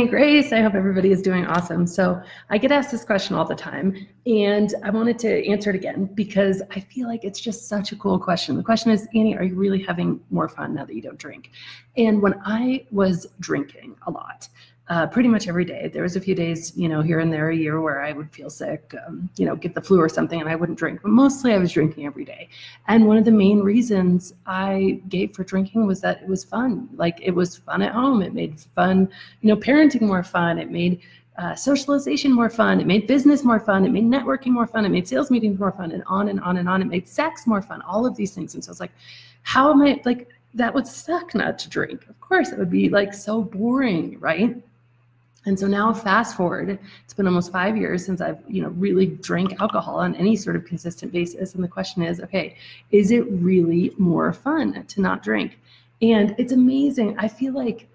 Jenny Grace. I hope everybody is doing awesome. So I get asked this question all the time, and I wanted to answer it again because I feel like it's just such a cool question. The question is, Annie, are you really having more fun now that you don't drink? And when I was drinking a lot, pretty much every day, there was a few days, here and there a year where I would feel sick, get the flu or something, and I wouldn't drink. But mostly I was drinking every day. And one of the main reasons I gave for drinking was that it was fun. Like, it was fun at home. It made fun, parenting more fun. It made socialization more fun. It made business more fun. It made networking more fun. It made sales meetings more fun, and on and on and on. It made sex more fun, all of these things. And so I was like, how am I, like, that would suck not to drink. Of course, it would be like so boring, right? And so now fast forward, it's been almost 5 years since I've, really drank alcohol on any sort of consistent basis. And the question is, okay, is it really more fun to not drink? And it's amazing. I feel like,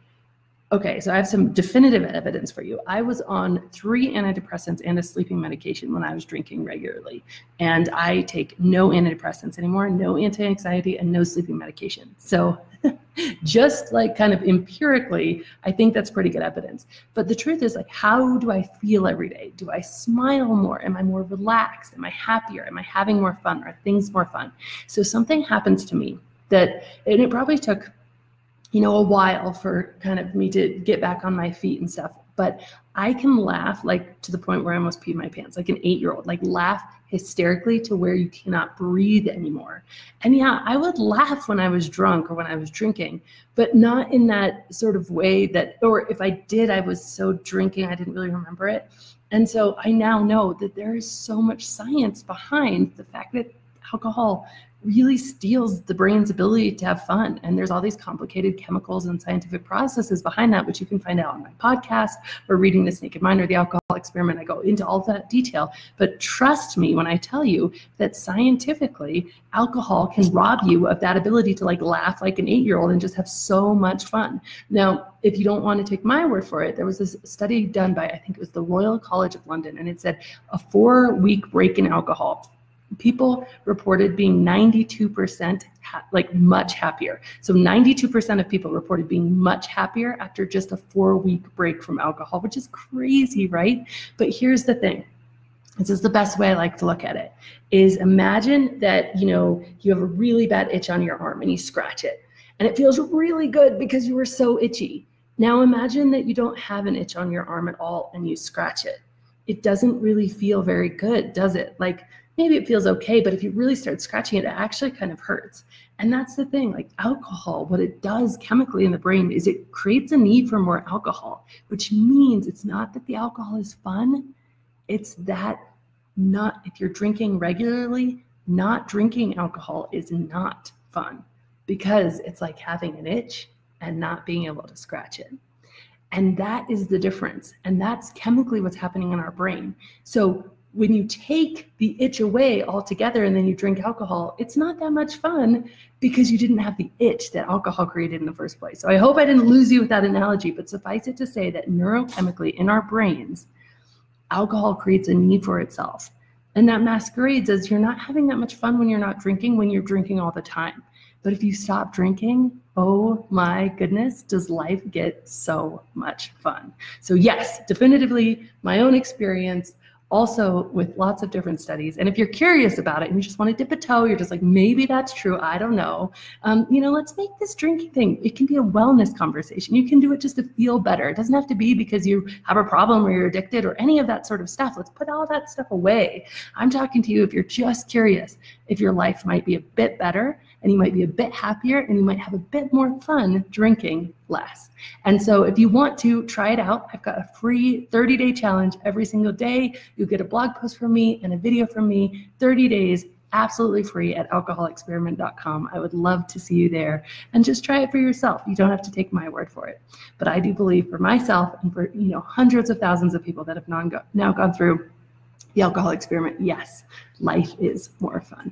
okay, so I have some definitive evidence for you. I was on 3 antidepressants and a sleeping medication when I was drinking regularly. And I take no antidepressants anymore, no anti-anxiety, and no sleeping medication. So just like kind of empirically, I think that's pretty good evidence. But the truth is, like, how do I feel every day? Do I smile more? Am I more relaxed? Am I happier? Am I having more fun? Are things more fun? So something happens to me and it probably took, a while for kind of me to get back on my feet and stuff. But I can laugh, like, to the point where I almost peed my pants, like an 8-year-old, like laugh hysterically to where you cannot breathe anymore. And yeah, I would laugh when I was drunk or when I was drinking, but not in that sort of way or if I did, I was so drinking, I didn't really remember it. And so I now know that there is so much science behind the fact that alcohol really steals the brain's ability to have fun. And there's all these complicated chemicals and scientific processes behind that, which you can find out on my podcast or reading This Naked Mind or The Alcohol Experiment. I go into all that detail. But trust me when I tell you that scientifically, alcohol can rob you of that ability to, like, laugh like an 8-year-old and just have so much fun. Now, if you don't want to take my word for it, there was this study done by, I think it was the Royal College of London, and it said a 4-week break in alcohol, people reported being 92% much happier. So 92% of people reported being much happier after just a 4-week break from alcohol, which is crazy, right? But here's the thing. This is the best way I like to look at it, is imagine that, you have a really bad itch on your arm and you scratch it and it feels really good because you were so itchy. Now imagine that you don't have an itch on your arm at all and you scratch it. It doesn't really feel very good, does it? Like, maybe it feels okay, but if you really start scratching it, it actually kind of hurts. And that's the thing, like alcohol, what it does chemically in the brain is it creates a need for more alcohol, which means it's not that the alcohol is fun, it's that if you're drinking regularly, not drinking alcohol is not fun because it's like having an itch and not being able to scratch it. And that is the difference. And that's chemically what's happening in our brain. So when you take the itch away altogether and then you drink alcohol, it's not that much fun because you didn't have the itch that alcohol created in the first place. So I hope I didn't lose you with that analogy, but suffice it to say that neurochemically in our brains, alcohol creates a need for itself. And that masquerades as you're not having that much fun when you're not drinking, when you're drinking all the time. But if you stop drinking, oh my goodness, does life get so much fun. So yes, definitively my own experience, also with lots of different studies. And if you're curious about it and you just want to dip a toe, you're just like, maybe that's true, I don't know. Let's make this drinking thing, it can be a wellness conversation. You can do it just to feel better. It doesn't have to be because you have a problem or you're addicted or any of that sort of stuff. Let's put all that stuff away. I'm talking to you if you're just curious, if your life might be a bit better and you might be a bit happier and you might have a bit more fun drinking less. And so if you want to try it out, I've got a free 30-day challenge every single day. You get a blog post from me and a video from me, 30 days, absolutely free at alcoholexperiment.com. I would love to see you there and just try it for yourself. You don't have to take my word for it. But I do believe for myself and for hundreds of thousands of people that have now gone through the alcohol experiment, yes, life is more fun.